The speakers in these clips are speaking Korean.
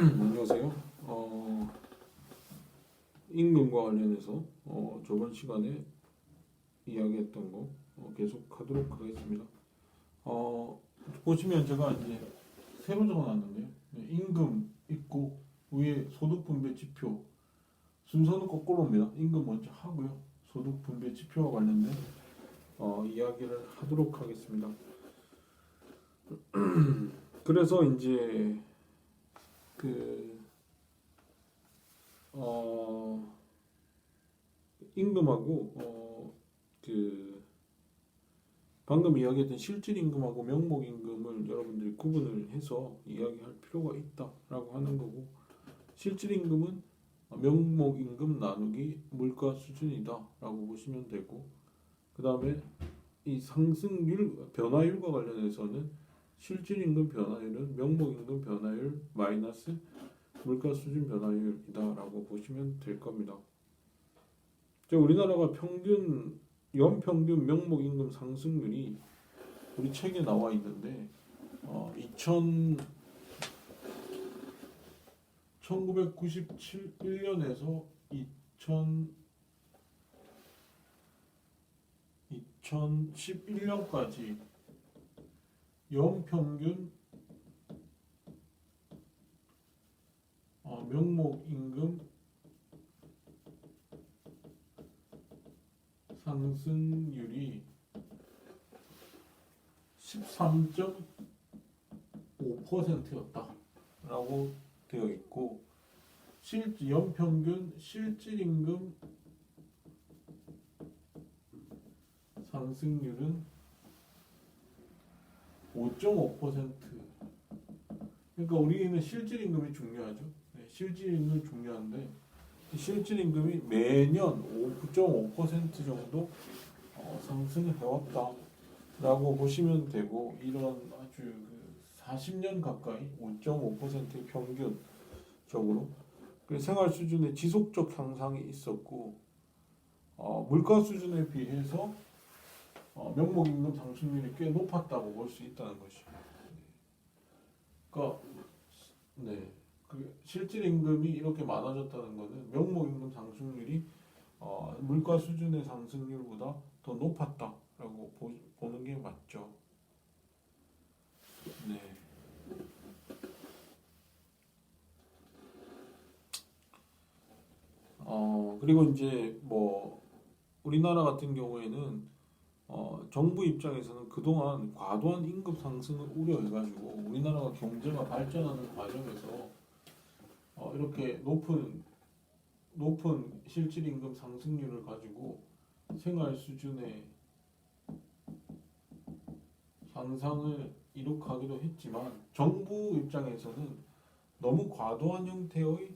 안녕하세요. 임금과 관련해서 저번 시간에 이야기했던 거 계속 하도록 하겠습니다. 보시면 제가 이제 새로 적어놨는데요. 임금 있고 위에 소득 분배 지표 순서는 거꾸로입니다. 임금 먼저 하고요. 소득 분배 지표와 관련된 이야기를 하도록 하겠습니다. 그래서 이제 임금하고 방금 이야기했던 실질 임금하고 명목 임금을 여러분들이 구분을 해서 이야기할 필요가 있다라고 하는 거고, 실질 임금은 명목 임금 나누기 물가 수준이다라고 보시면 되고, 그 다음에 이 상승률 변화율과 관련해서는 실질 임금 변화율은 명목 임금 변화율 마이너스 물가 수준 변화율이다라고 보시면 될 겁니다. 우리나라가 연평균 명목 임금 상승률이 우리 책에 나와 있는데 1997년에서 2011년까지 연평균 명목 임금 상승률이 13.5%였다라고 되어 있고, 연평균 실질임금 상승률은 5.5%. 그러니까 우리는 실질임금이 중요하죠. 실질임금이 중요한데 실질임금이 매년 5.5% 정도 상승을 해왔다라고 보시면 되고, 이런 아주 40년 가까이 5.5%의 평균적으로 생활 수준의 지속적 향상이 있었고, 물가 수준에 비해서 명목임금 상승률이 꽤 높았다고 볼 수 있다는 것이죠. 그러니까 실질 임금이 이렇게 많아졌다는 것은 명목임금 상승률이 물가 수준의 상승률보다 더 높았다라고 보는 게 맞죠. 네. 그리고 이제 우리나라 같은 경우에는 정부 입장에서는 그동안 과도한 임금 상승을 우려해가지고 우리나라가 경제가 발전하는 과정에서 이렇게 높은 실질 임금 상승률을 가지고 생활 수준의 향상을 이룩하기도 했지만, 정부 입장에서는 너무 과도한 형태의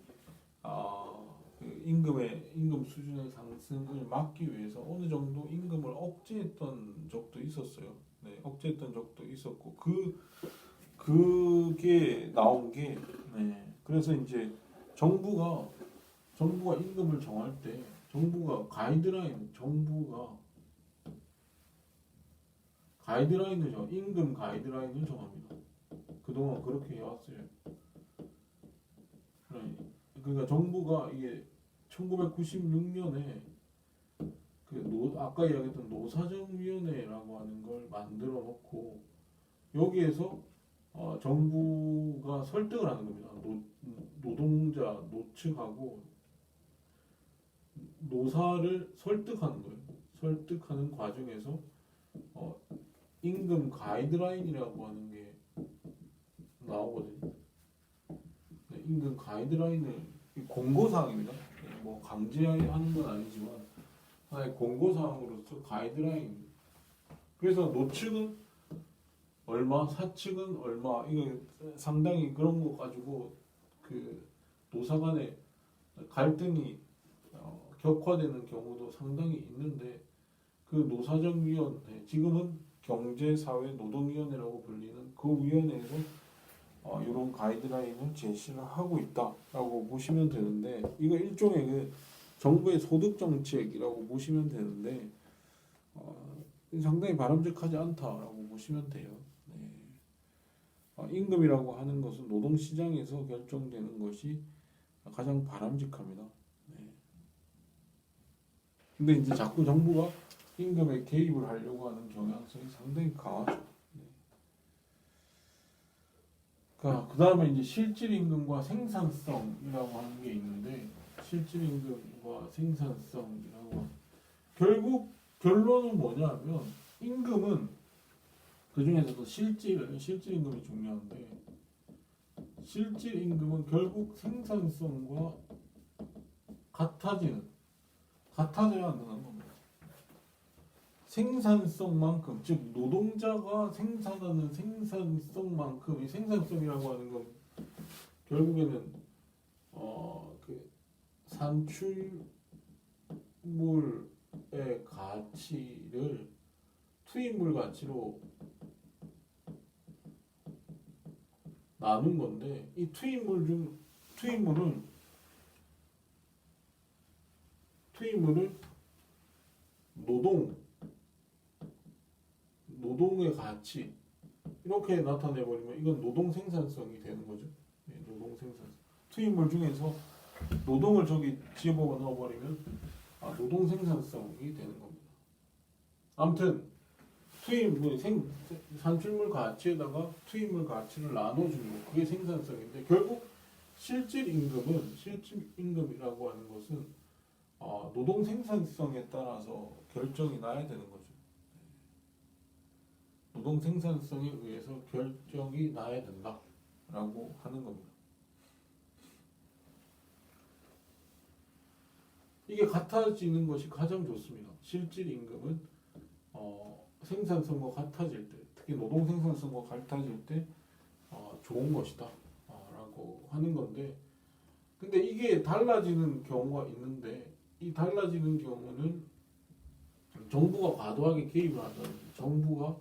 임금 수준의 상승을 막기 위해서 어느 정도 임금을 억제했던 적도 있었어요. 네, 억제했던 적도 있었고, 그게 나온 게, 그래서 이제 정부가 임금을 정할 때 임금 가이드라인을 정합니다. 그동안 그렇게 해왔어요. 그러니까 정부가 이게 1996년에 아까 이야기했던 노사정위원회라고 하는 걸 만들어 놓고, 여기에서 정부가 설득을 하는 겁니다. 노동자 노측하고 노사를 설득하는 거예요. 설득하는 과정에서 임금 가이드라인이라고 하는 게 나오거든요. 임금 가이드라인을 공고사항입니다. 강제하는 건 아니지만 하나의 공고사항으로서 가이드라인. 그래서 노측은 얼마, 사측은 얼마, 이거 상당히 그런 거 가지고 노사 간의 갈등이 격화되는 경우도 상당히 있는데, 노사정위원회, 지금은 경제사회노동위원회라고 불리는 그 위원회에서 이런 가이드라인을 제시를 하고 있다라고 보시면 되는데, 이거 일종의 정부의 소득 정책이라고 보시면 되는데 상당히 바람직하지 않다라고 보시면 돼요. 임금이라고 하는 것은 노동시장에서 결정되는 것이 가장 바람직합니다. 네. 근데 이제 자꾸 정부가 임금에 개입을 하려고 하는 경향성이 상당히 강하죠. 네. 그 다음에 이제 실질 임금과 생산성이라고 하는 게 있는데, 실질 임금과 생산성이라고 하는, 결국 결론은 뭐냐면 임금은 그 중에서도 실질 임금이 중요한데, 실질 임금은 결국 생산성과 같아져야 한다는 겁니다. 생산성만큼, 즉 노동자가 생산하는 생산성만큼, 이 생산성이라고 하는 건 결국에는 그 산출물의 가치를 투입물 가치로 나눈 건데, 이 투입물을 노동의 가치 이렇게 나타내 버리면 이건 노동 생산성이 되는 거죠. 네, 노동 생산성. 투입물 중에서 노동을 저기 집어 넣어 버리면 노동 생산성이 되는 겁니다. 아무튼 산출물 가치에다가 투입물 가치를 나눠주는 거, 그게 생산성인데, 결국 실질 임금이라고 하는 것은 노동 생산성에 따라서 결정이 나야 되는 거죠. 노동 생산성에 의해서 결정이 나야 된다라고 하는 겁니다. 이게 같아지는 것이 가장 좋습니다. 실질 임금은 생산성과 같아질 때, 특히 노동 생산성과 같아질 때 좋은 것이다 라고 하는 건데, 근데 이게 달라지는 경우가 있는데, 이 달라지는 경우는 정부가 과도하게 개입을 한다는, 정부가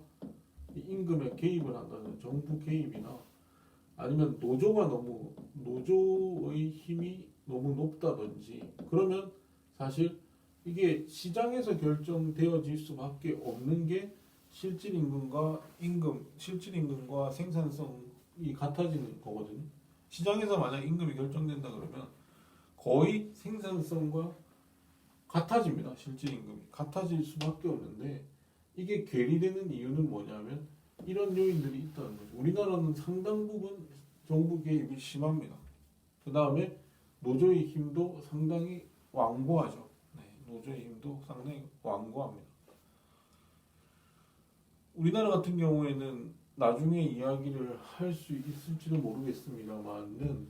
임금에 개입을 한다는 정부 개입이나, 아니면 노조의 힘이 너무 높다든지, 그러면 사실 이게 시장에서 결정되어질 수밖에 없는 게 실질 임금과 생산성이 같아지는 거거든요. 시장에서 만약 임금이 결정된다 그러면 거의 생산성과 같아집니다. 실질 임금이 같아질 수밖에 없는데, 이게 괴리되는 이유는 뭐냐면 이런 요인들이 있다는 거죠. 우리나라는 상당 부분 정부 개입이 심합니다. 그 다음에 노조의 힘도 상당히 완고하죠. 네, 노조의 힘도 상당히 완고합니다. 우리나라 같은 경우에는 나중에 이야기를 할 수 있을지도 모르겠습니다만은,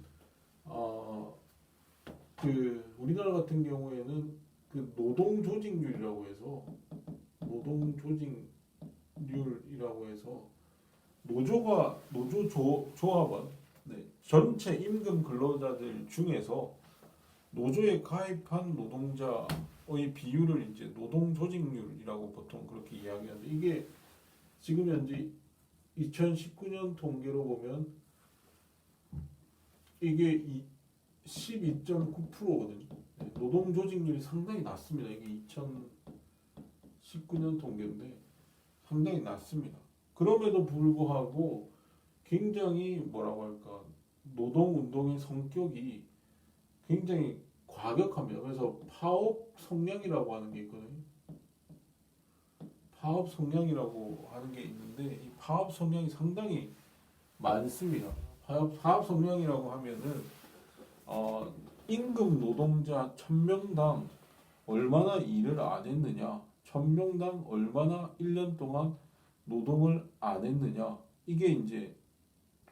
우리나라 같은 경우에는 그 노동조직률이라고 해서 조합원, 네, 전체 임금 근로자들 중에서 노조에 가입한 노동자의 비율을 이제 노동조직률이라고 보통 그렇게 이야기하는데, 이게 지금 현재 2019년 통계로 보면 이게 12.9%거든요. 노동조직률이 상당히 낮습니다. 이게 2019년 통계인데 상당히 낮습니다. 그럼에도 불구하고 굉장히 노동운동의 성격이 굉장히 과격합니다. 그래서 파업 성량이라고 하는 게 있거든요. 파업 성량이라고 하는 게 있는데, 이 파업 성량이 상당히 많습니다. 파업 성량이라고 하면은 임금 노동자 1000명당 얼마나 일을 안 했느냐, 1000명당 얼마나 1년 동안 노동을 안 했느냐, 이게 이제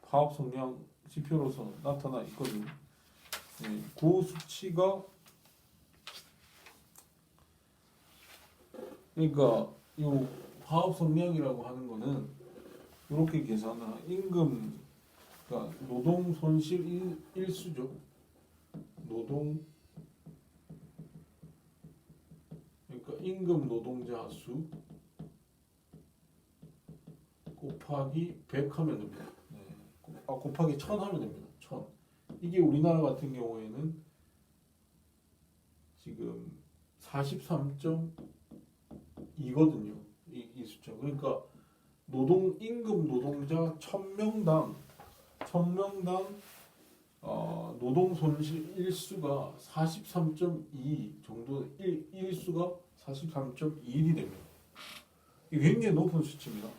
파업 성량 지표로서 나타나 있거든요. 네, 그 수치가, 그러니까 이 파업 성량이라고 하는 거는 이렇게 계산을 임금, 그러니까 노동 손실 일수죠. 그러니까 임금 노동자 수 곱하기 100 하면 됩니다. 네. 곱하기 1000 하면 됩니다. 1000. 이게 우리나라 같은 경우에는 지금 43.2거든요. 이 숫자. 그러니까 임금 노동자 1000명당 1000명당 노동 손실 일수가 43.2 정도, 일수가 43.21이 됩니다. 이게 굉장히 높은 수치입니다.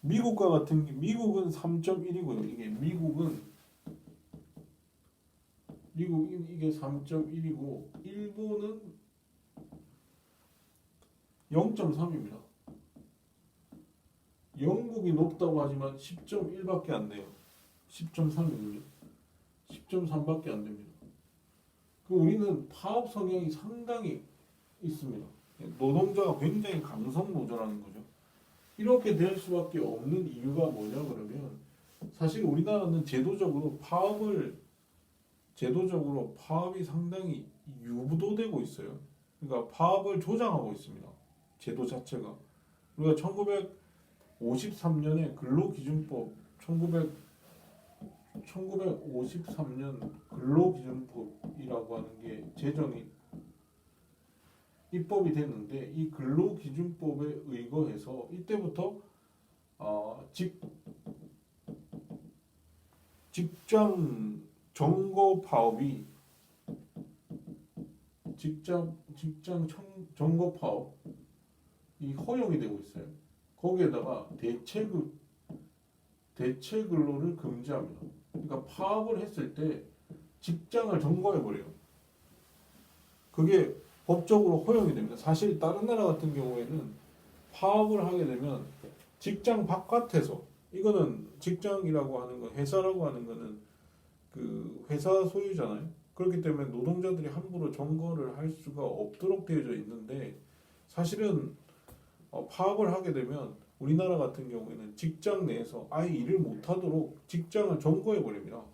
미국과 같은 게, 미국은 3.1이고요. 이게 미국 이게 3.1이고 일본은 0.3입니다. 영국이 높다고 하지만 10.1밖에 안 돼요. 10.3이거든요. 10.3밖에 안 됩니다. 우리는 파업 성향이 상당히 있습니다. 노동자가 굉장히 강성 노조라는 거죠. 이렇게 될 수밖에 없는 이유가 뭐냐 그러면 사실 우리나라는 제도적으로 파업이 상당히 유도되고 있어요. 그러니까 파업을 조장하고 있습니다. 제도 자체가. 우리가 1953년에 근로기준법 1953년 근로기준법이라고 하는 게 제정이 입법이 됐는데 이 근로기준법에 의거해서 이때부터 직장 정거 파업이 직장 정거 파업이 허용이 되고 있어요. 거기에다가 대체 근로를 금지합니다. 그러니까 파업을 했을 때 직장을 점거해 버려요. 그게 법적으로 허용이 됩니다. 사실 다른 나라 같은 경우에는 파업을 하게 되면 직장 바깥에서, 이거는 직장이라고 하는 건, 회사라고 하는 거는 그 회사 소유잖아요. 그렇기 때문에 노동자들이 함부로 점거를 할 수가 없도록 되어져 있는데 사실은 파업을 하게 되면 우리나라 같은 경우에는 직장 내에서 아예 일을 못하도록 직장을 점거해 버립니다.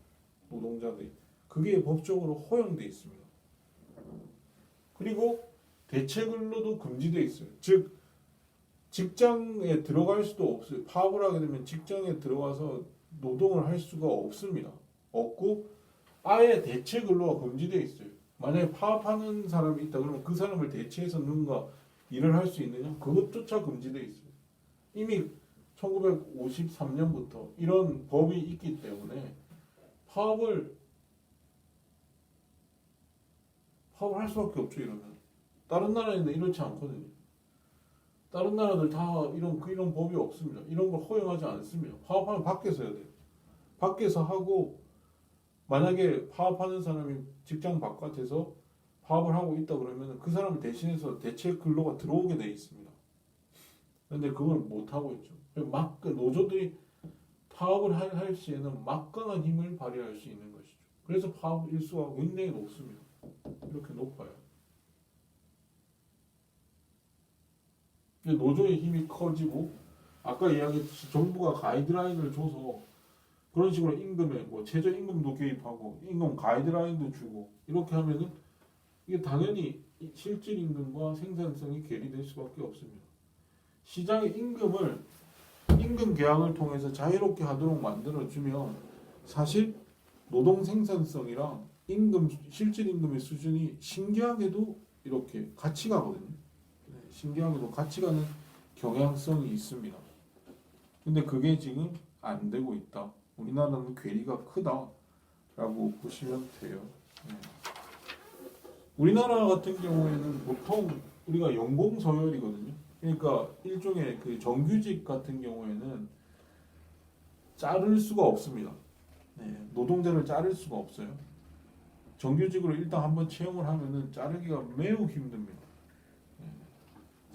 노동자들이. 그게 법적으로 허용돼 있습니다. 그리고 대체 근로도 금지돼 있어요. 즉 직장에 들어갈 수도 없어요. 파업을 하게 되면 직장에 들어가서 노동을 할 수가 없습니다. 없고 아예 대체 근로가 금지돼 있어요. 만약에 파업하는 사람이 있다 그러면 그 사람을 대체해서 누군가 일을 할 수 있느냐? 그것조차 금지돼 있어요. 이미 1953년부터 이런 법이 있기 때문에 파업을 할 수밖에 없죠. 이러면 다른 나라에는 이렇지 않거든요. 다른 나라들 다 이런 법이 없습니다. 이런 걸 허용하지 않습니다. 파업하면 밖에서 해야 돼요. 밖에서 하고 만약에 파업하는 사람이 직장 바깥에서 파업을 하고 있다 그러면 그 사람을 대신해서 대체 근로가 들어오게 돼 있습니다. 그런데 그걸 못 하고 있죠. 노조들이 파업을 할 시에는 막강한 힘을 발휘할 수 있는 것이죠. 그래서 파업 일수가 굉장히 높습니다. 이렇게 높아요. 노조의 힘이 커지고 아까 이야기했듯이 정부가 가이드라인을 줘서 그런 식으로 임금에 최저임금도 개입하고 임금 가이드라인도 주고 이렇게 하면은 이게 당연히 실질 임금과 생산성이 괴리될 수밖에 없습니다. 시장의 임금 계약을 통해서 자유롭게 하도록 만들어주면 사실 노동 생산성이랑 실질 임금의 수준이 신기하게도 이렇게 같이 가거든요. 신기하게도 같이 가는 경향성이 있습니다. 근데 그게 지금 안 되고 있다. 우리나라는 괴리가 크다라고 보시면 돼요. 우리나라 같은 경우에는 보통 우리가 연공 서열이거든요. 그러니까 일종의 그 정규직 같은 경우에는 자를 수가 없습니다. 노동자를 자를 수가 없어요. 정규직으로 일단 한번 채용을 하면은 자르기가 매우 힘듭니다.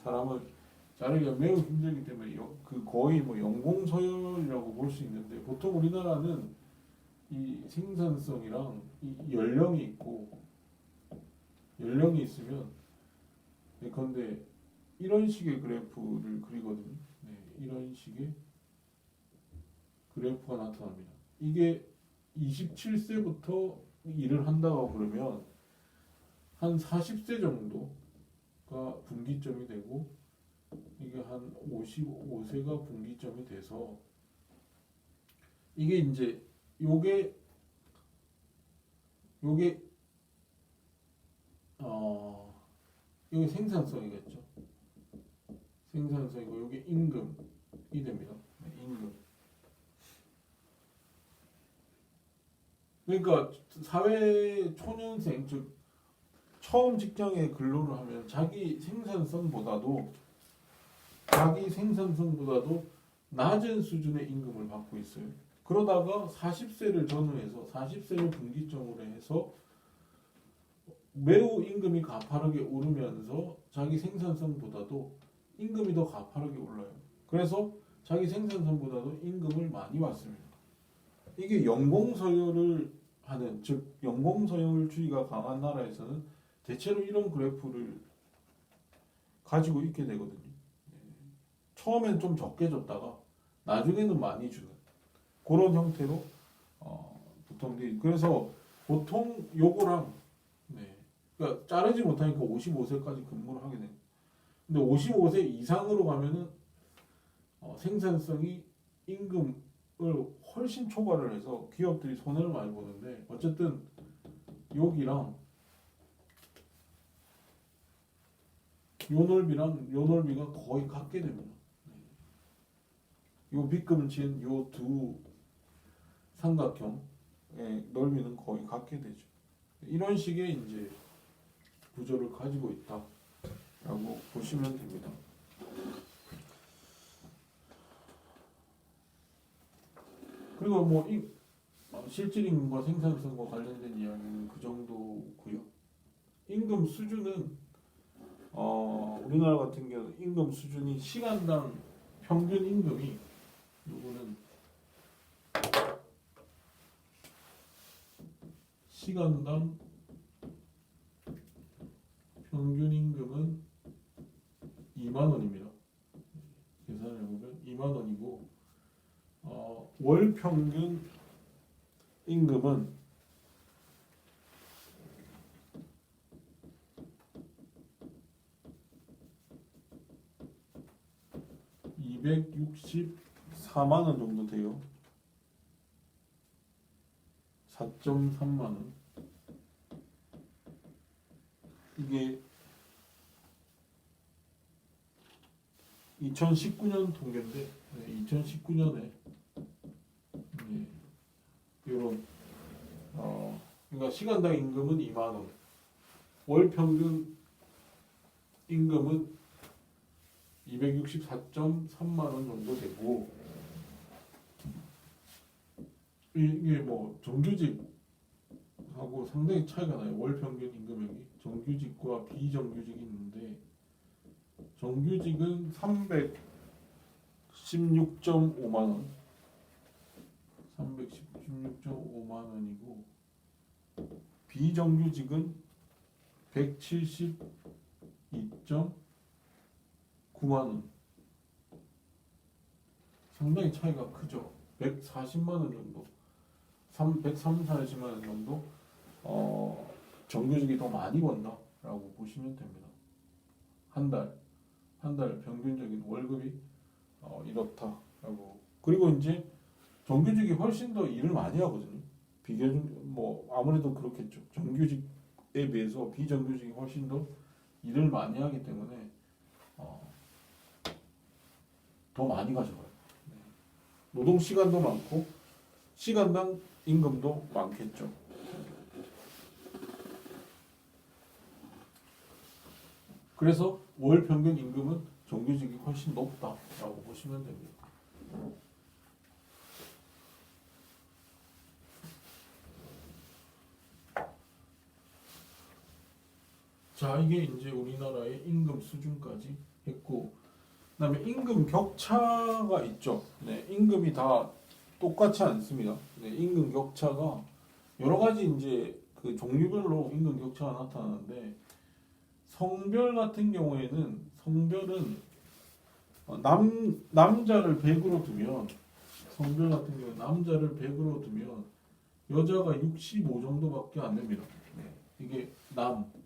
사람을 자르기가 매우 힘들기 때문에 거의 연공 서열이라고 볼 수 있는데 보통 우리나라는 이 생산성이랑 이 연령이 있으면 예컨대 이런 식의 그래프를 그리거든요. 이런 식의 그래프가 나타납니다. 이게 27세부터 일을 한다고 그러면 한 40세 정도가 분기점이 되고 이게 한 55세가 분기점이 돼서 이게 이제 요게 이게 생산성이겠죠. 생산성이고 이게 임금이 됩니다. 임금. 그러니까 사회 초년생 즉 처음 직장에 근로를 하면 자기 생산성보다도 낮은 수준의 임금을 받고 있어요. 그러다가 40세를 전후해서 40세를 분기점으로 해서 매우 임금이 가파르게 오르면서 자기 생산성보다도 임금이 더 가파르게 올라요. 그래서 자기 생산성보다도 임금을 많이 받습니다. 이게 연공서열을 하는, 즉 연공서열주의가 강한 나라에서는 대체로 이런 그래프를 가지고 있게 되거든요. 처음엔 좀 적게 줬다가 나중에는 많이 주는 그런 형태로 보통 그래서 보통 요거랑 그러니까 자르지 못하니까 55세까지 근무를 하게 돼요. 근데 55세 이상으로 가면은 생산성이 임금을 훨씬 초과를 해서 기업들이 손해를 많이 보는데 어쨌든 여기랑 요 넓이가 거의 같게 됩니다. 요 B급을 지은 요 두 삼각형의 넓이는 거의 같게 되죠. 이런 식의 이제 구조를 가지고 있다라고 보시면 됩니다. 그리고 뭐 실질 임금과 생산성과 관련된 이야기는 그 정도고요. 임금 수준은 우리나라 같은 경우 임금 수준이 시간당 평균 임금이 요거는 시간당 평균 임금은 2만 원입니다. 계산을 해보면 2만 원이고 월 평균 임금은 264만 원 정도 돼요. 4.3만 원. 이게 2019년 통계인데 2019년에 이런 그러니까 시간당 임금은 2만 원, 월 평균 임금은 264.3만 원 정도 되고 이게 뭐 정규직하고 상당히 차이가 나요. 월 평균 임금액이 정규직과 비정규직이 있는데 정규직은 316.5만 원, 316.5만 원이고 비정규직은 172.9만 원. 상당히 차이가 크죠. 140만 원 정도, 140만 원 정도 정규직이 더 많이 번다라고 보시면 됩니다. 한 달 평균적인 월급이 이렇다라고. 그리고 이제 정규직이 훨씬 더 일을 많이 하거든요. 비교적 뭐 아무래도 그렇겠죠. 정규직에 비해서 비정규직이 훨씬 더 일을 많이 하기 때문에 더 많이 가져가요. 노동 시간도 많고 시간당 임금도 많겠죠. 그래서 월 평균 임금은 정규직이 훨씬 높다라고 보시면 됩니다. 자, 이게 이제 우리나라의 임금 수준까지 했고, 그다음에 임금 격차가 있죠. 임금이 다 똑같지 않습니다. 임금 격차가 여러 가지 이제 그 종류별로 임금 격차가 나타나는데 성별 같은 경우에는 성별은 남자를 100으로 두면 성별 같은 경우 남자를 100으로 두면 여자가 65 정도밖에 안 됩니다. 이게 남자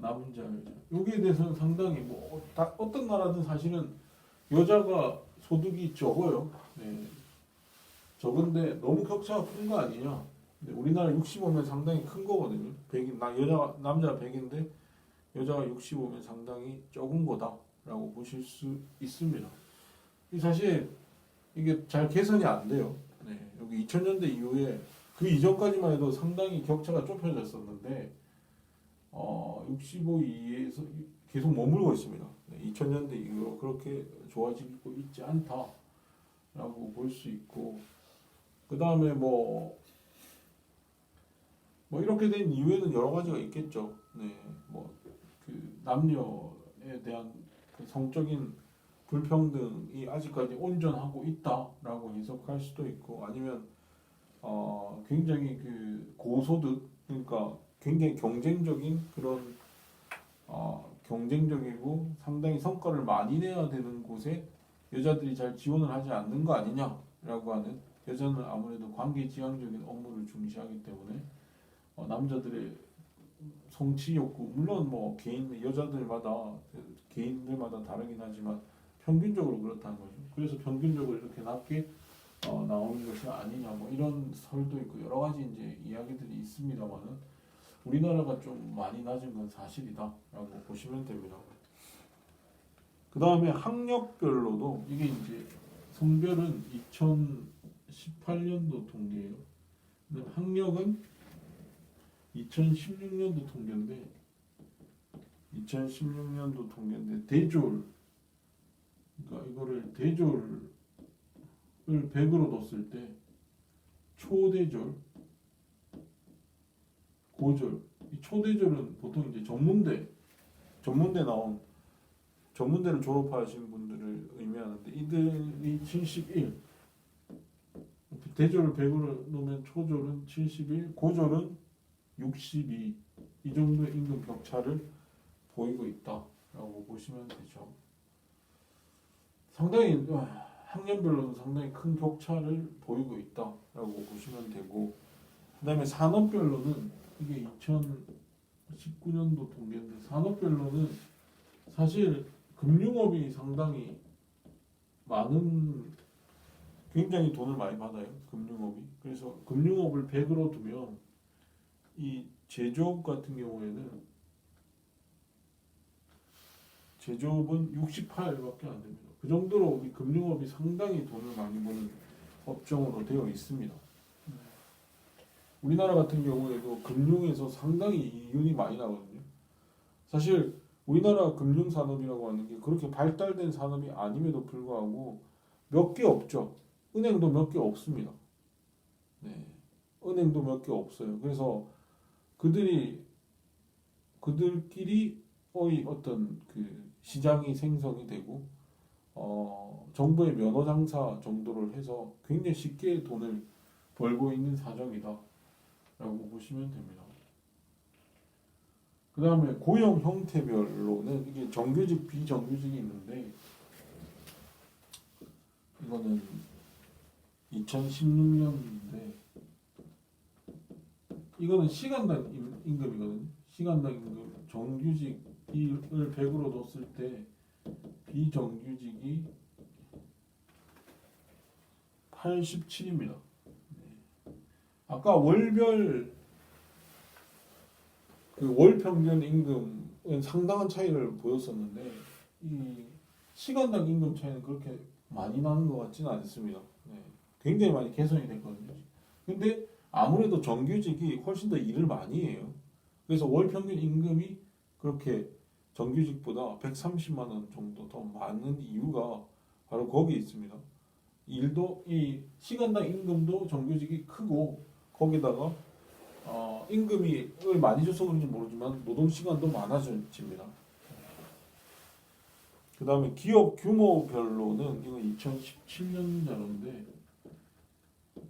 여자 여기에 대해서는 상당히 뭐 어떤 나라든 사실은 여자가 소득이 적어요. 적은데 너무 격차가 큰 거 아니냐. 우리나라 65면 상당히 큰 거거든요. 100이 남자가 100인데 여자가 65면 상당히 적은 거다라고 보실 수 있습니다. 사실 이게 잘 개선이 안 돼요. 네, 여기 2000년대 이후에 그 이전까지만 해도 상당히 격차가 좁혀졌었는데 65 이하에서 계속 머물고 있습니다. 네, 2000년대 이후로 그렇게 좋아지고 있지 않다라고 볼 수 있고 그 다음에 뭐 이렇게 된 이유에는 여러 가지가 있겠죠. 네, 뭐 그 남녀에 대한 그 성적인 불평등이 아직까지 온전하고 있다라고 해석할 수도 있고 아니면 굉장히 그 고소득 그러니까 굉장히 경쟁적인 그런 경쟁적이고 상당히 성과를 많이 내야 되는 곳에 여자들이 잘 지원을 하지 않는 거 아니냐라고 하는 여자는 아무래도 관계지향적인 업무를 중시하기 때문에 남자들의 성취 욕구 물론 뭐 개인들마다 다르긴 하지만 평균적으로 그렇다는 거죠. 그래서 평균적으로 이렇게 낮게 나오는 것이 아니냐 뭐 이런 설도 있고 여러 가지 이제 이야기들이 있습니다만은 우리나라가 좀 많이 낮은 건 사실이다라고 보시면 됩니다. 그 다음에 학력별로도 이게 이제 성별은 2018년도 통계예요. 근데 학력은 2016년도 통계인데 대졸 그러니까 이거를 대졸을 100으로 뒀을 때 초대졸, 고졸 이 초대졸은 보통 이제 전문대를 졸업하신 분들을 의미하는데 이들이 71 대졸을 100으로 놓으면 초졸은 71 고졸은 62 이 정도의 임금 격차를 보이고 있다라고 보시면 되죠. 상당히 학년별로는 상당히 큰 격차를 보이고 있다라고 보시면 되고 그 다음에 산업별로는 이게 2019년도 통계인데 산업별로는 사실 금융업이 상당히 굉장히 돈을 많이 받아요. 금융업이. 그래서 금융업을 100으로 두면 이 제조업 같은 경우에는 제조업은 68밖에 안 됩니다. 그 정도로 우리 금융업이 상당히 돈을 많이 버는 업종으로 되어 있습니다. 우리나라 같은 경우에도 금융에서 상당히 이윤이 많이 나거든요. 사실 우리나라 금융산업이라고 하는 게 그렇게 발달된 산업이 아님에도 불구하고 몇 개 없죠. 은행도 몇 개 없습니다. 네, 은행도 몇 개 없어요. 그래서 그들끼리의 어떤 그 시장이 생성이 되고 정부의 면허 장사 정도를 해서 굉장히 쉽게 돈을 벌고 있는 사정이다라고 보시면 됩니다. 그 다음에 고용 형태별로는 이게 정규직, 비정규직이 있는데 이거는 2016년인데 이거는 시간당 임금이거든요. 시간당 임금 정규직을 100으로 뒀을 때 비정규직이 87입니다. 아까 월별 그 월평균 임금은 상당한 차이를 보였었는데 이 시간당 임금 차이는 그렇게 많이 나는 것 같지는 않습니다. 네. 굉장히 많이 개선이 됐거든요. 근데 아무래도 정규직이 훨씬 더 일을 많이 해요. 그래서 월평균 임금이 그렇게 정규직보다 130만 원 정도 더 많은 이유가 바로 거기에 있습니다. 이 시간당 임금도 정규직이 크고 거기다가 임금을 많이 줘서 그런지 모르지만 노동 시간도 많아집니다. 그 다음에 기업 규모별로는 이거 2017년 자료인데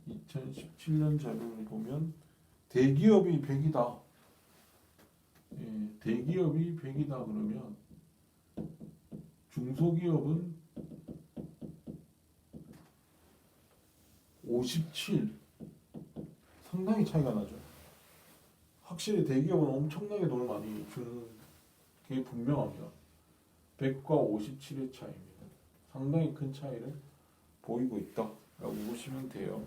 2017년 자료를 보면 대기업이 100이다. 예, 대기업이 100이다 그러면 중소기업은 57. 상당히 차이가 나죠. 확실히 대기업은 엄청나게 돈을 많이 주는 게 분명합니다. 100과 57의 차이입니다. 상당히 큰 차이를 보이고 있다라고 보시면 돼요.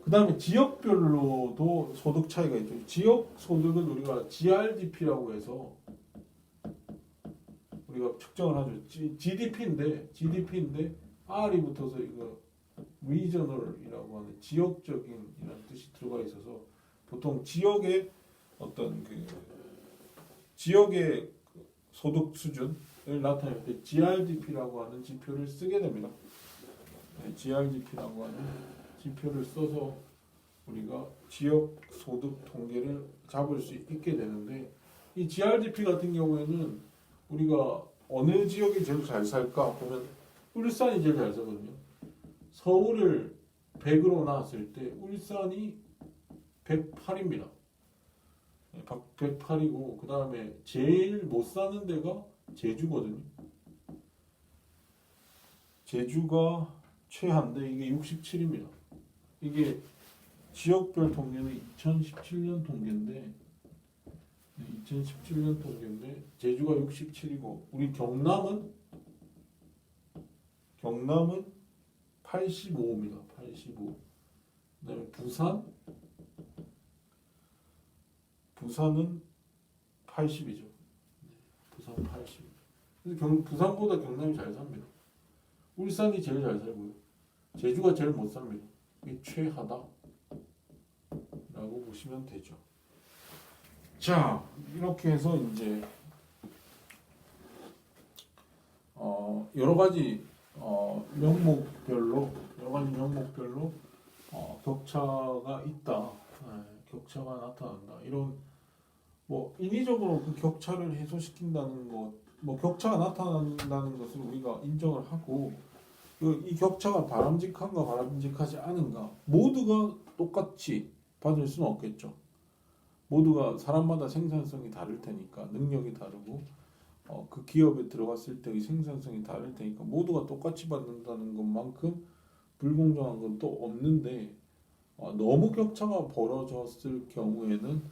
그 다음에 지역별로도 소득 차이가 있죠. 지역 소득은 우리가 GRDP라고 해서 우리가 측정을 하죠. GDP인데 R이 붙어서 이거 regional이라고 하는 지역적인 이라는 뜻이 들어가 있어서 보통 지역의 어떤 그 지역의 소득 수준을 나타낼 때 GRDP라고 하는 지표를 쓰게 됩니다. 네, GRDP라고 하는 지표를 써서 우리가 지역 소득 통계를 잡을 수 있게 되는데, 이 GRDP 같은 경우에는 우리가 어느 지역이 제일 잘 살까 보면 울산이 제일 잘 살거든요. 서울을 100으로 나왔을 때 울산이 108입니다. 108이고 그 다음에 제일 못 사는 데가 제주거든요. 제주가 최하인데 이게 67입니다. 이게 지역별 통계는 2017년 통계인데 2017년 통계인데 제주가 67이고 우리 경남은 85입니다. 85. 그다음에 부산은 80이죠. 부산 80. 그래서 부산보다 경남이 잘 삽니다. 울산이 제일 잘 살고요. 제주가 제일 못 삽니다. 이게 최하다라고 보시면 되죠. 자, 이렇게 해서 이제 여러 가지 명목별로 격차가 있다, 격차가 나타난다. 이런 뭐 인위적으로 그 격차를 해소시킨다는 것, 뭐 격차가 나타난다는 것을 우리가 인정을 하고 이 격차가 바람직한가 바람직하지 않은가 모두가 똑같이 받을 수는 없겠죠. 모두가 사람마다 생산성이 다를 테니까 능력이 다르고 그 기업에 들어갔을 때의 생산성이 다를 테니까 모두가 똑같이 받는다는 것만큼 불공정한 건 또 없는데 너무 격차가 벌어졌을 경우에는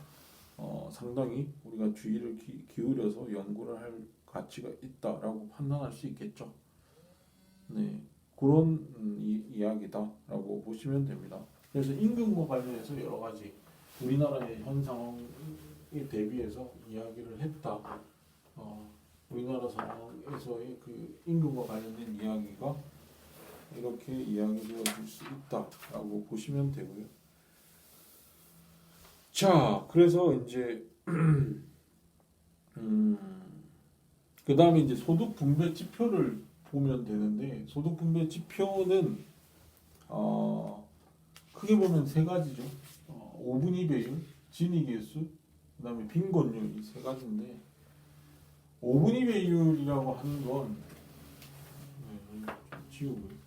상당히 우리가 주의를 기울여서 연구를 할 가치가 있다라고 판단할 수 있겠죠. 네, 그런 이야기다라고 보시면 됩니다. 그래서 임금과 관련해서 여러 가지 우리나라의 현 상황에 대비해서 이야기를 했다. 우리나라 상황에서의 그 임금과 관련된 이야기가 이렇게 이야기되어질 수 있다라고 보시면 되고요. 자, 그래서 이제 그 다음에 이제 소득 분배 지표를 보면 되는데, 소득 분배 지표는 크게 보면 세 가지죠. 5분위 배율, 진위 계수, 그 다음에 빈곤율, 이 세 가지인데 5분위 배율이라고 하는 건 좀 지우고요.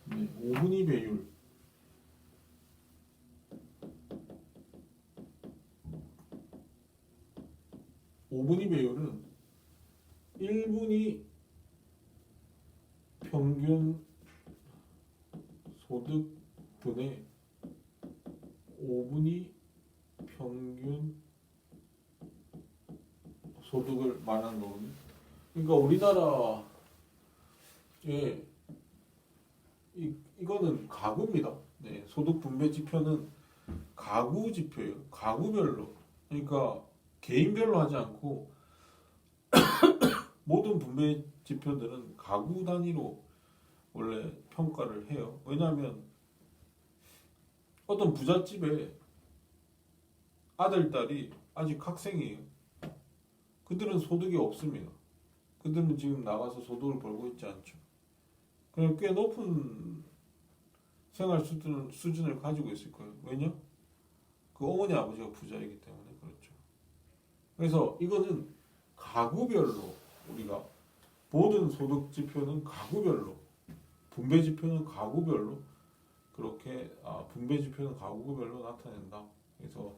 네, 5분위 배율. 5분위 배율은 1분위 평균 소득분의 5분위 평균 소득을 말하는 거거든요. 그러니까 우리나라에 이거는 가구입니다. 네, 소득 분배 지표는 가구 지표예요. 가구별로. 그러니까 개인별로 하지 않고 모든 분배 지표들은 가구 단위로 원래 평가를 해요. 왜냐하면 어떤 부잣집에 아들, 딸이 아직 학생이에요. 그들은 소득이 없습니다. 그들은 지금 나가서 소득을 벌고 있지 않죠. 그냥 꽤 높은 생활 수준을 가지고 있을 거예요. 왜냐? 그 어머니 아버지가 부자이기 때문에 그렇죠. 그래서 이거는 가구별로 우리가 모든 소득 지표는 가구별로, 분배 지표는 가구별로 그렇게 분배 지표는 가구별로 나타낸다. 그래서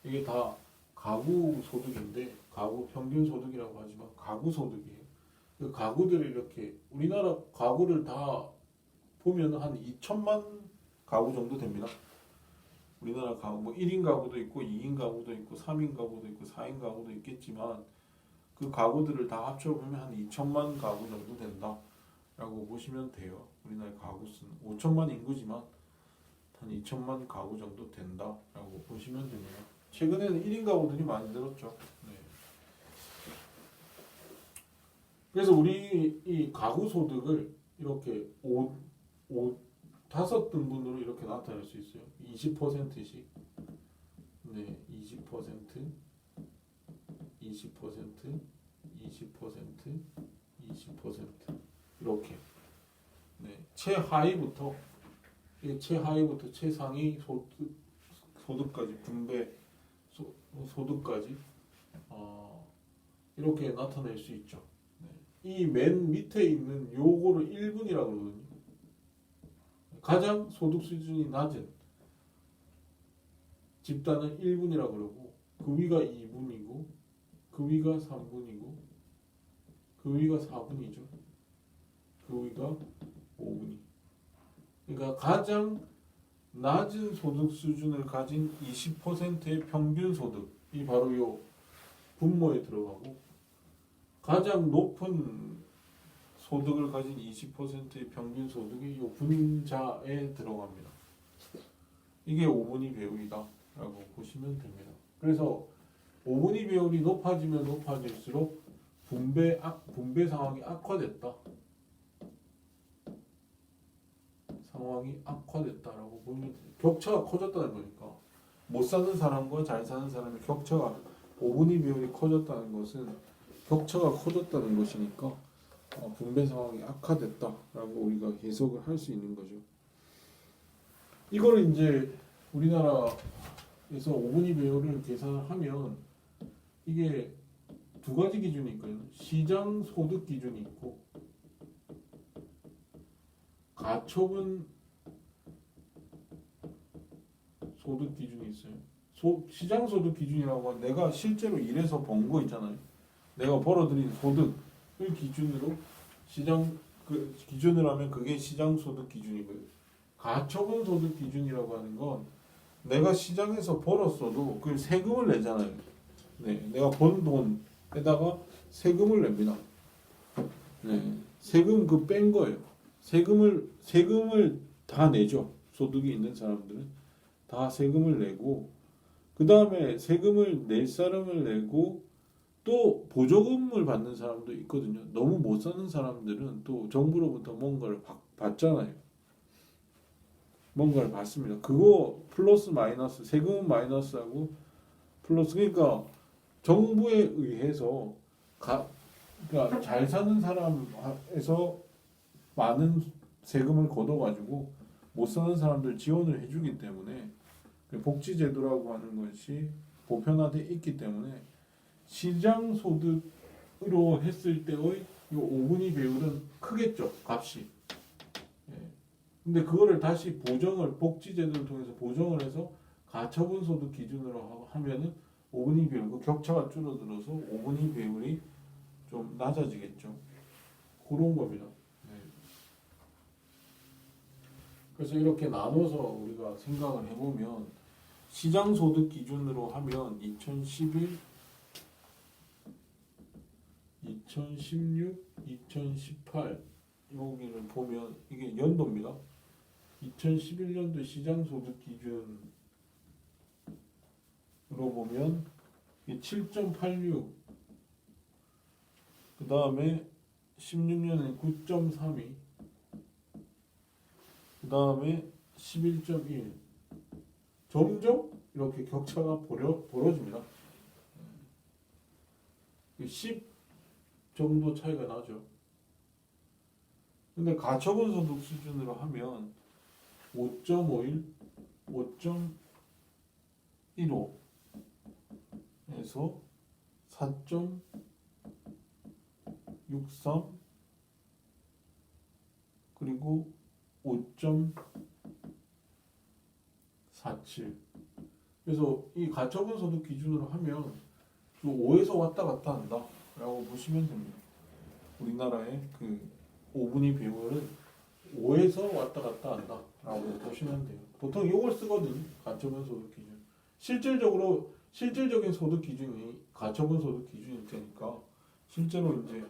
이게 다 가구 소득인데 가구 평균 소득이라고 하지만 가구 소득이에요. 그 가구들이 이렇게 우리나라 가구를 다 보면 한 2천만 가구 정도 됩니다. 우리나라 가구 뭐 1인 가구도 있고 2인 가구도 있고 3인 가구도 있고 4인 가구도 있겠지만 그 가구들을 다 합쳐보면 한 2천만 가구 정도 된다라고 보시면 돼요. 우리나라 가구 수는 5천만 인구지만 한 2천만 가구 정도 된다라고 보시면 됩니다. 최근에는 1인 가구들이 많이 늘었죠. 네. 그래서 우리 이 가구 소득을 이렇게 5등분으로 이렇게 나타낼 수 있어요. 20%씩. 네, 20%, 20%, 20%, 20% 이렇게. 네, 최하위부터 최상위 소득까지 분배 소득까지 이렇게 나타낼 수 있죠. 네. 이 맨 밑에 있는 요거를 1분이라고 그러거든요. 가장 소득 수준이 낮은 집단은 1분이라고 그러고 그 위가 2분이고 그 위가 3분이고 그 위가 4분이죠. 그 위가 5분이. 그러니까 가장 낮은 소득 수준을 가진 20%의 평균 소득이 바로 요 분모에 들어가고 가장 높은 소득을 가진 20%의 평균 소득이 요 분자에 들어갑니다. 이게 5분위 배율이다라고 보시면 됩니다. 그래서 5분위 배율이 높아지면 높아질수록 분배 상황이 악화됐다. 상황이 악화됐다라고 보면 돼요. 격차가 커졌다는 거니까 못 사는 사람과 잘 사는 사람의 격차가 5분위 비율이 커졌다는 것은 격차가 커졌다는 것이니까 분배 상황이 악화됐다라고 우리가 해석을 할 수 있는 거죠. 이거를 이제 우리나라에서 5분위 비율을 계산을 하면 이게 두 가지 기준이 있거든요. 시장 소득 기준이 있고 가처분 소득 기준이 있어요. 시장 소득 기준이라고 하면 내가 실제로 일해서 번 거 있잖아요. 내가 벌어들인 소득을 기준으로 시장 기준을 하면 그게 시장 소득 기준이고요. 가처분 소득 기준이라고 하는 건 내가 시장에서 벌었어도 그 세금을 내잖아요. 네, 내가 번 돈에다가 세금을 냅니다. 네, 세금 뺀 거예요. 세금을 다 내죠. 소득이 있는 사람들은 다 세금을 내고 그 다음에 세금을 낼 사람을 내고 또 보조금을 받는 사람도 있거든요. 너무 못 사는 사람들은 또 정부로부터 뭔가를 받잖아요. 뭔가를 받습니다. 그거 플러스 마이너스 세금은 마이너스하고 플러스 그러니까 정부에 의해서 그러니까 잘 사는 사람에서 많은 세금을 걷어가지고 못 사는 사람들 지원을 해주기 때문에 복지제도라고 하는 것이 보편화되어 있기 때문에 시장 소득으로 했을 때의 이 5분위 배율은 크겠죠, 값이. 예. 근데 그거를 다시 복지제도를 통해서 보정을 해서 가처분 소득 기준으로 하면은 5분위 배율, 그 격차가 줄어들어서 5분위 배율이 좀 낮아지겠죠. 그런 겁니다. 그래서 이렇게 나눠서 우리가 생각을 해보면 시장 소득 기준으로 하면 2011, 2016, 2018 여기를 보면 이게 연도입니다. 2011년도 시장 소득 기준으로 보면 7.86, 그 다음에 16년에 9.32, 그 다음에 11.1 점점 이렇게 격차가 벌어집니다. 10 정도 차이가 나죠. 근데 가처분 소득 수준으로 하면 5.51, 5.15에서 4.63 그리고 5.47. 그래서 이 가처분 소득 기준으로 하면 5에서 왔다 갔다 한다라고 보시면 됩니다. 우리나라의 그 5분위 비율은 5에서 왔다 갔다 한다라고 보시면 돼요. 보통 이걸 쓰거든. 가처분 소득 기준. 실질적인 소득 기준이 가처분 소득 기준일 테니까 실제로 이제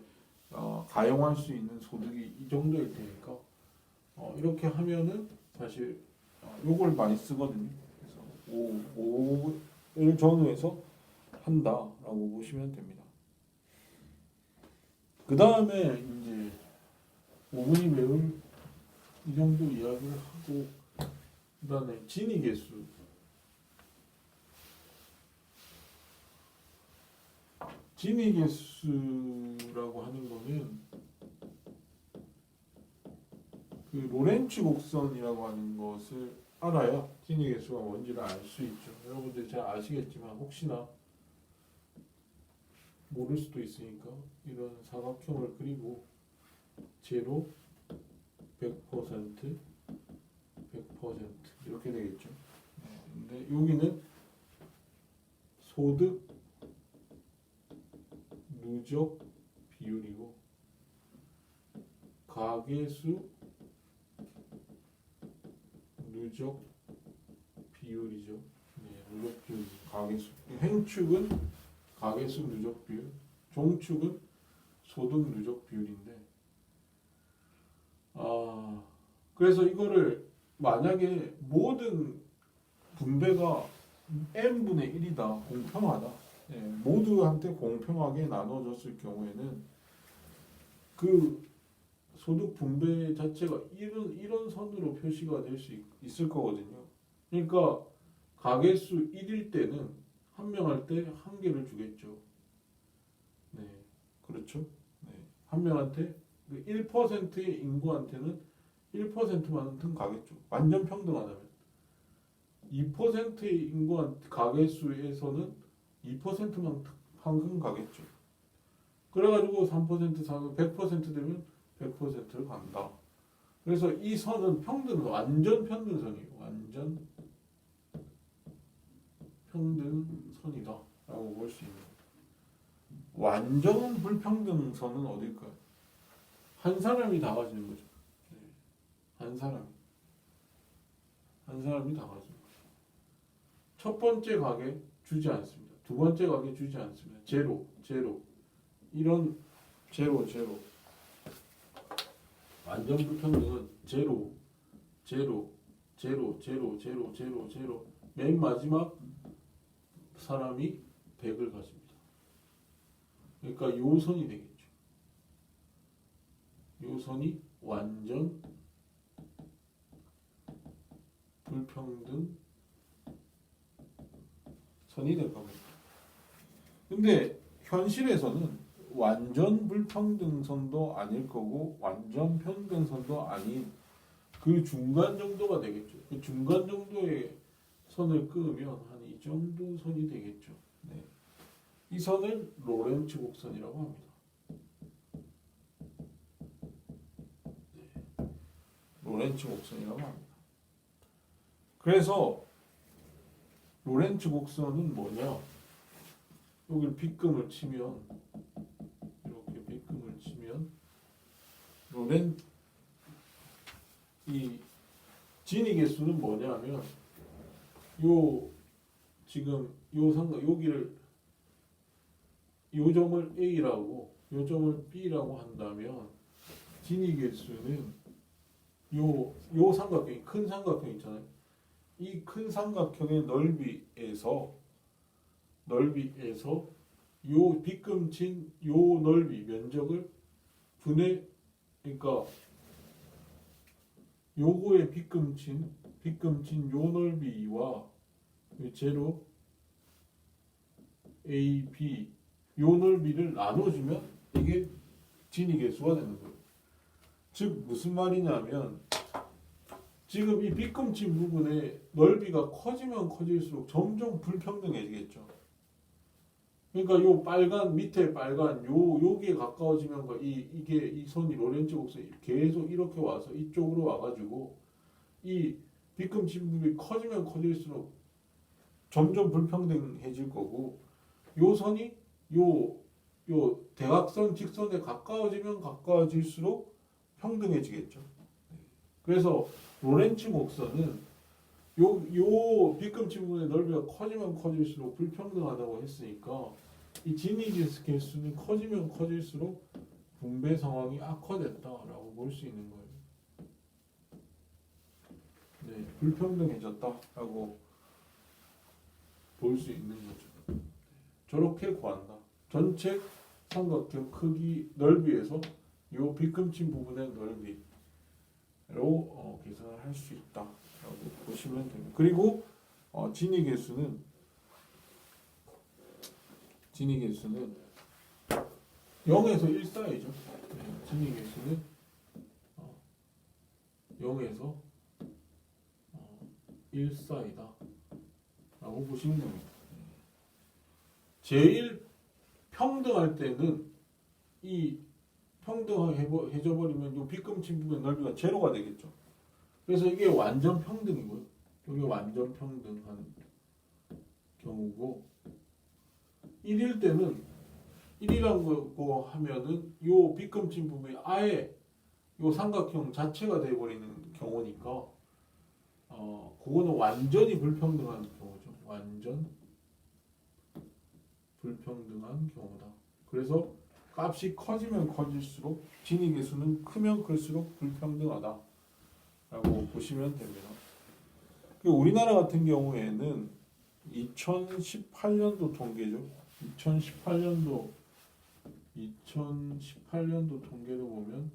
가용할 수 있는 소득이 이 정도일 테니까 이렇게 하면은 사실 요걸 많이 쓰거든요. 그래서 5를 전후해서 한다라고 보시면 됩니다. 그 그 다음에 이제 5분위 배울 이 정도 이야기를 하고 그 다음에 진위계수. 진위계수라고 하는 거는 그 로렌츠 곡선이라고 하는 것을 알아야 진위계수가 뭔지를 알 수 있죠. 여러분들 잘 아시겠지만 혹시나 모를 수도 있으니까 이런 사각형을 그리고 제로, 100%, 100% 이렇게 되겠죠. 근데 여기는 소득 누적 비율이고 가계수 누적 비율이죠. 네, 누적 비율, 가계수. 행축은 가계수 누적 비율, 종축은 소득 누적 비율인데, 그래서 이거를 만약에 모든 분배가 n분의 1이다, 공평하다, 예, 모두한테 공평하게 나눠졌을 경우에는 그 소득 분배 자체가 이런 선으로 표시가 될 수 있을 거거든요. 그러니까 가계수 1일 때는 한 명 할 때 한 개를 주겠죠. 네, 그렇죠. 네, 한 명한테 1%의 인구한테는 1%만큼 가겠죠. 완전 평등 안 하면 2%의 인구한테 가계수에서는 2%만큼 가겠죠. 그래가지고 3%, 4%, 100% 되면 100%를 간다. 그래서 이 선은 완전 평등선이에요. 완전 평등선이다 라고 볼 수 있는 거예요. 완전 불평등선은 어딜까요? 한 사람이 다 가지는 거죠. 네. 한 사람이 다 가지는 거죠. 첫 번째 가게 주지 않습니다. 두 번째 가게 주지 않습니다. 제로 이런 제로 완전 불평등은 제로 맨 마지막 사람이 100을 가집니다. 그러니까 요 선이 되겠죠. 요 선이 완전 불평등 선이 될 겁니다. 근데 현실에서는 완전 불평등선도 아닐 거고 완전 평등선도 아닌 그 중간 정도가 되겠죠. 그 중간 정도의 선을 그으면 한 이 정도 선이 되겠죠. 네. 이 선을 로렌츠 곡선이라고 합니다. 네. 로렌츠 곡선이라고 합니다. 그래서 로렌츠 곡선은 뭐냐? 여기를 빗금을 치면 이렇게 빗금을 치면 이 진위계수는 뭐냐면 지금 여기를 요 점을 A라고 요 점을 B라고 한다면 진위계수는 요 삼각형이 큰 삼각형 있잖아요. 이 큰 삼각형의 넓이에서 요 빗금 친 요 넓이 면적을 그러니까 요거의 빗금 친 요 넓이와 제로 A, B 요 넓이를 나눠주면 이게 진위계수가 되는 거예요. 즉 무슨 말이냐면 지금 이 빗금 친 부분의 넓이가 커지면 커질수록 점점 불평등해지겠죠. 그러니까 요 빨간 밑에 빨간 요기에 가까워지면 이게 이 선이 로렌츠 곡선이 계속 이렇게 와서 이쪽으로 와가지고 이 빗금 친 부분이 커지면 커질수록 점점 불평등해질 거고 요 선이 요 대각선 직선에 가까워지면 가까워질수록 평등해지겠죠. 그래서 로렌츠 곡선은 요 빗금 친 부분의 넓이가 커지면 커질수록 불평등하다고 했으니까 이 진위계수는 커지면 커질수록 분배 상황이 악화됐다라고 볼 수 있는 거예요. 네, 불평등해졌다라고 볼 수 있는 거죠. 저렇게 구한다. 전체 삼각형 크기 넓이에서 요 빗금친 부분의 넓이로 계산을 할 수 있다라고 보시면 됩니다. 그리고 진위 개수는 0에서 1 사이죠. 진위 개수는 0에서 1 사이다 라고 보시면 됩니다. 제일 평등할 때는 이 평등해져 버리면 이 빗금친 부분의 넓이가 제로가 되겠죠. 그래서 이게 완전 평등이고요. 이게 완전 평등한 경우고 1일 때는 1이라고 하면은 이 빗금친 부분이 아예 이 삼각형 자체가 되어버리는 경우니까 그거는 완전히 불평등한 경우죠. 완전 불평등한 경우다. 그래서 값이 커지면 커질수록 진위 개수는 크면 클수록 불평등하다 라고 보시면 됩니다. 우리나라 같은 경우에는 2018년도 통계죠. 2018년도 통계를 보면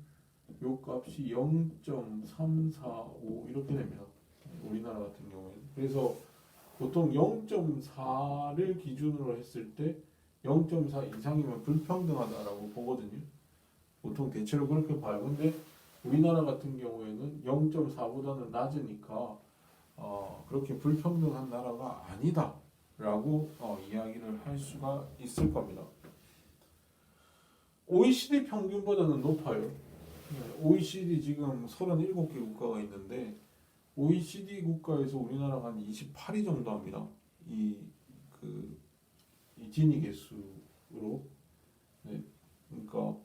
요 값이 0.345 이렇게 됩니다. 우리나라 같은 경우에는. 그래서 보통 0.4를 기준으로 했을 때 0.4 이상이면 불평등하다라고 보거든요. 보통 대체로 그렇게 봐요. 근데 우리나라 같은 경우에는 0.4보다는 낮으니까 그렇게 불평등한 나라가 아니다라고 이야기를 할 수가 있을 겁니다. OECD 평균보다는 높아요. OECD 지금 37개 국가가 있는데 OECD 국가에서 우리나라가 한 28위 정도 합니다. 이 진위 개수로. 네. 그러니까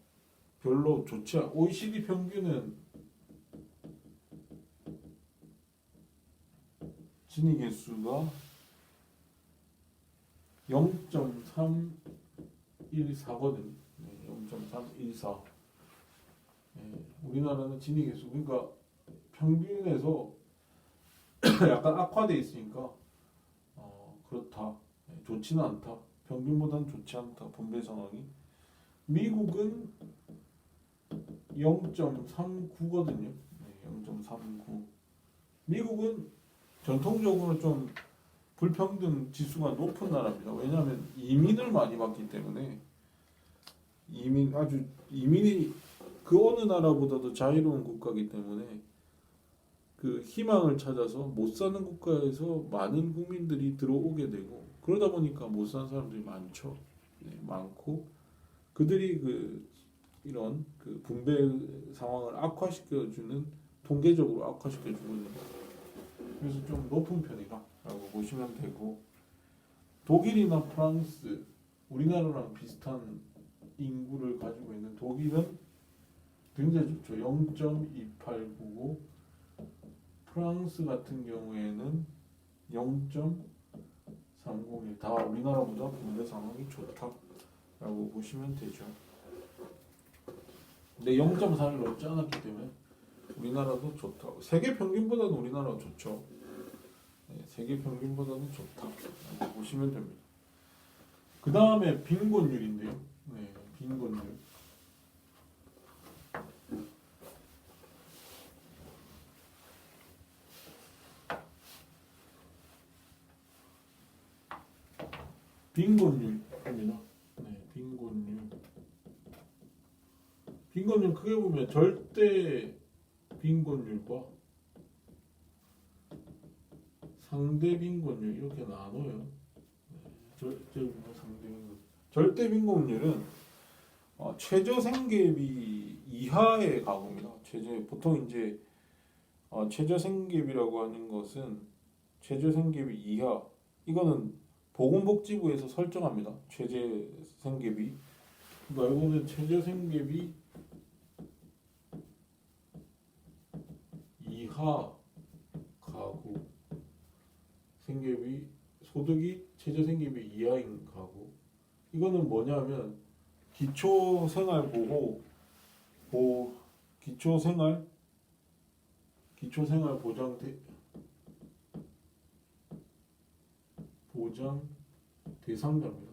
별로 좋지 않. OECD 평균은 진위 개수가 0.314거든. 0.314. 우리나라는 진위 개수 그러니까 평균에서 약간 악화돼 있으니까 그렇다. 좋지는 않다. 평균보다는 좋지 않다. 분배 상황이. 미국은 0.39거든요. 0.39. 미국은 전통적으로 좀 불평등 지수가 높은 나라입니다. 왜냐하면 이민을 많이 받기 때문에 이민이 그 어느 나라보다도 자유로운 국가이기 때문에 그 희망을 찾아서 못 사는 국가에서 많은 국민들이 들어오게 되고 그러다 보니까 못 사는 사람들이 많죠. 많고 그들이 이런 분배 상황을 악화시켜주는 통계적으로 악화시켜주거든요. 그래서 좀 높은 편이다라고 보시면 되고 독일이나 프랑스 우리나라랑 비슷한 인구를 가지고 있는 독일은 굉장히 좋죠. 0.2899 프랑스 같은 경우에는 0.301 다 우리나라보다 분배 상황이 좋다라고 보시면 되죠. 근데 0.4를 넘지 않았기 때문에 우리나라도 좋다. 세계 평균보다는 우리나라가 좋죠. 세계 평균보다는 좋다라고 보시면 됩니다. 그 다음에 빈곤율인데요. 빈곤율. 빈곤율입니다. 빈곤율 크게 보면 절대 빈곤율과 상대 빈곤율 이렇게 나눠요. 절대 빈곤율은 최저 생계비 이하의 가구입니다. 보통 이제 최저 생계비라고 하는 것은 최저 생계비 이하 이거는 보건복지부에서 설정합니다. 최저 생계비. 그러니까 이거는 최저 생계비 이하 가구 생계비 소득이 최저 생계비 이하인 가구. 이거는 뭐냐면 기초생활 보장 대상자입니다.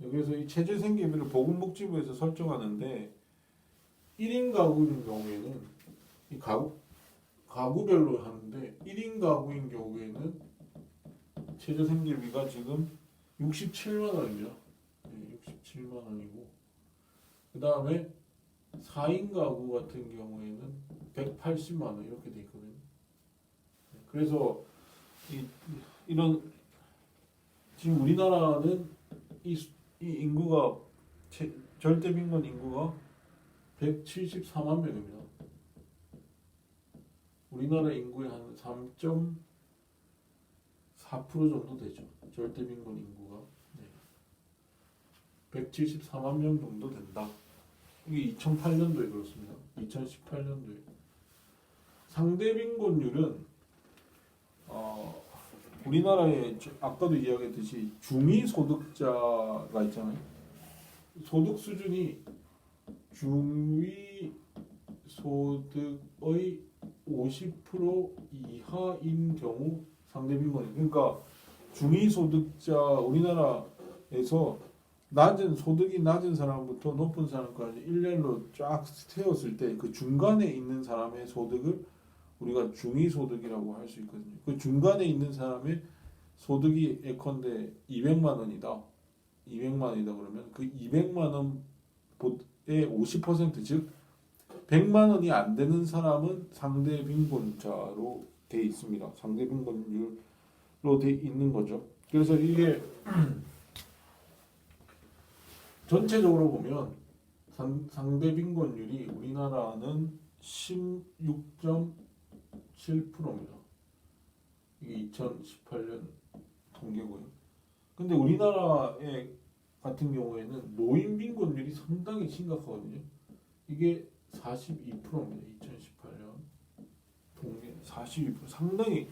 그래서 이 체질 생계비를 보건복지부에서 설정하는데 1인 가구인 경우에는 이 가구별로 하는데 1인 가구인 경우에는 체질 생계비가 지금 67만 원이죠. 네, 67만 원이고 그 다음에 4인 가구 같은 경우에는 180만 원 이렇게 돼 있거든요. 그래서 이런 지금 우리나라는 이 인구가 절대 빈곤 인구가 174만 명입니다. 우리나라 인구의 한 3.4% 정도 되죠. 절대 빈곤 인구가. 네. 174만 명 정도 된다. 이게 2008년도에 그렇습니다. 2018년도에. 상대 빈곤율은 우리나라에 아까도 이야기했듯이 중위소득자가 있잖아요. 소득 수준이 중위소득의 50% 이하인 경우 상대 빈곤이. 그러니까 중위소득자 우리나라에서 소득이 낮은 사람부터 높은 사람까지 일렬로 쫙 세웠을 때 그 중간에 있는 사람의 소득을 우리가 중위소득이라고 할 수 있거든요. 그 중간에 있는 사람의 소득이 예컨대 200만 원이다. 200만 원이다 그러면 그 200만 원의 50% 즉 100만 원이 안 되는 사람은 상대 빈곤자로 돼 있습니다. 상대 빈곤율로 돼 있는 거죠. 그래서 이게 전체적으로 보면 상대 빈곤율이 우리나라는 16.7%입니다. 이게 2018년 통계고요. 근데 우리나라의 같은 경우에는 노인 빈곤율이 상당히 심각하거든요. 이게 42%입니다. 2018년 통계 42%. 상당히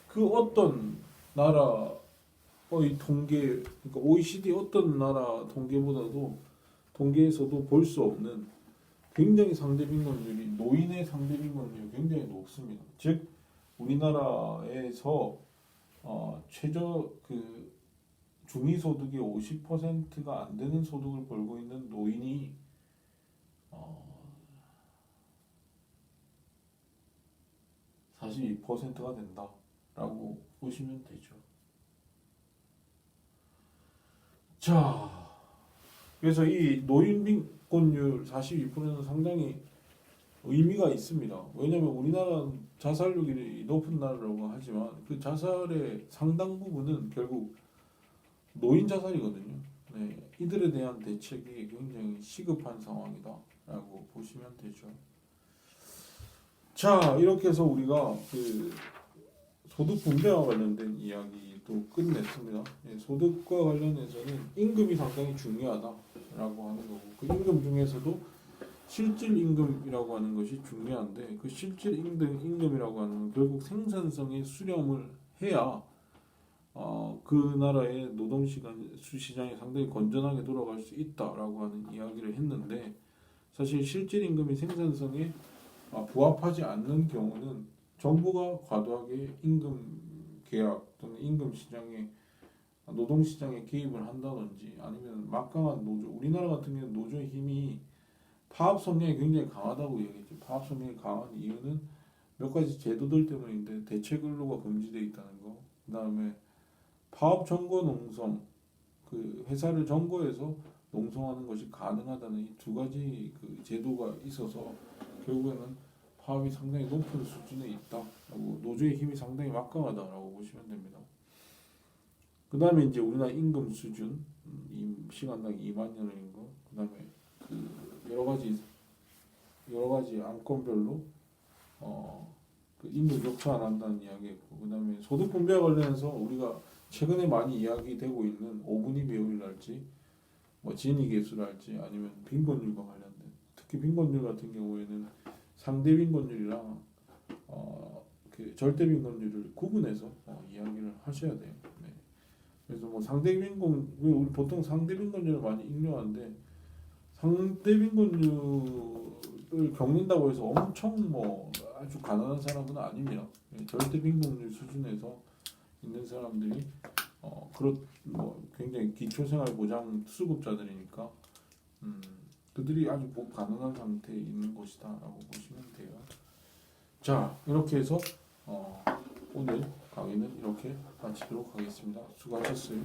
그 어떤 나라의 통계, 그러니까 OECD 어떤 나라 통계에서도 볼 수 없는 굉장히 상대 빈곤율이 노인의 상대 빈곤율이 굉장히 높습니다. 즉 우리나라에서 최저 그 중위소득의 50%가 안 되는 소득을 벌고 있는 노인이 42%가 된다라고 보시면 되죠. 자, 그래서 이 노인 빈곤율 42%는 상당히 의미가 있습니다. 왜냐하면 우리나라는 자살률이 높은 나라라고 하지만 그 자살의 상당 부분은 결국 노인 자살이거든요. 네, 이들에 대한 대책이 굉장히 시급한 상황이다라고 보시면 되죠. 자, 이렇게 해서 우리가 그 소득 분배와 관련된 이야기도 끝냈습니다. 네, 소득과 관련해서는 임금이 상당히 중요하다라고 하는 거고 그 임금 중에서도 실질 임금이라고 하는 것이 중요한데 그 실질 임금이라고 하는 건 결국 생산성에 수렴을 해야 그 나라의 노동시간 시장이 상당히 건전하게 돌아갈 수 있다라고 하는 이야기를 했는데 사실 실질 임금이 생산성에 부합하지 않는 경우는 정부가 과도하게 임금 계약 또는 임금 시장에 노동 시장에 개입을 한다든지 아니면 막강한 노조 우리나라 같은 경우는 노조의 힘이 파업 성향이 굉장히 강하다고 얘기했죠. 파업 성향이 강한 이유는 몇 가지 제도들 때문인데 대체 근로가 금지되어 있다는 거. 그다음에 파업 점거 농성 그 회사를 점거해서 농성하는 것이 가능하다는 이 두 가지 그 제도가 있어서 결국에는 파업이 상당히 높은 수준에 있다라고 노조의 힘이 상당히 막강하다라고 보시면 됩니다. 그다음에 이제 우리나라 임금 수준 시간당 2만 원인 거. 그다음에 그 여러 가지 안건별로 그 임금 격차 안 한다는 이야기했고 그다음에 소득 분배와 관련해서 우리가 최근에 많이 이야기되고 있는 오분위 배율이랄지 뭐 진위 계수랄지 아니면 빈곤율과 관련된 특히 빈곤율 같은 경우에는 상대 빈곤율이랑 그 절대 빈곤율을 구분해서 이야기를 하셔야 돼요. 네. 그래서 뭐 상대 빈곤 우리 보통 상대 빈곤율을 많이 인용하는데 상대 빈곤율을 겪는다고 해서 엄청 뭐 아주 가난한 사람은 아닙니다. 절대 빈곤율 수준에서 있는 사람들이 그렇 뭐 굉장히 기초생활보장 수급자들이니까 그들이 아주 복 가능한 상태에 있는 것이다라고 보시면 돼요. 자, 이렇게 해서 오늘 강의는 이렇게 마치도록 하겠습니다. 수고하셨어요.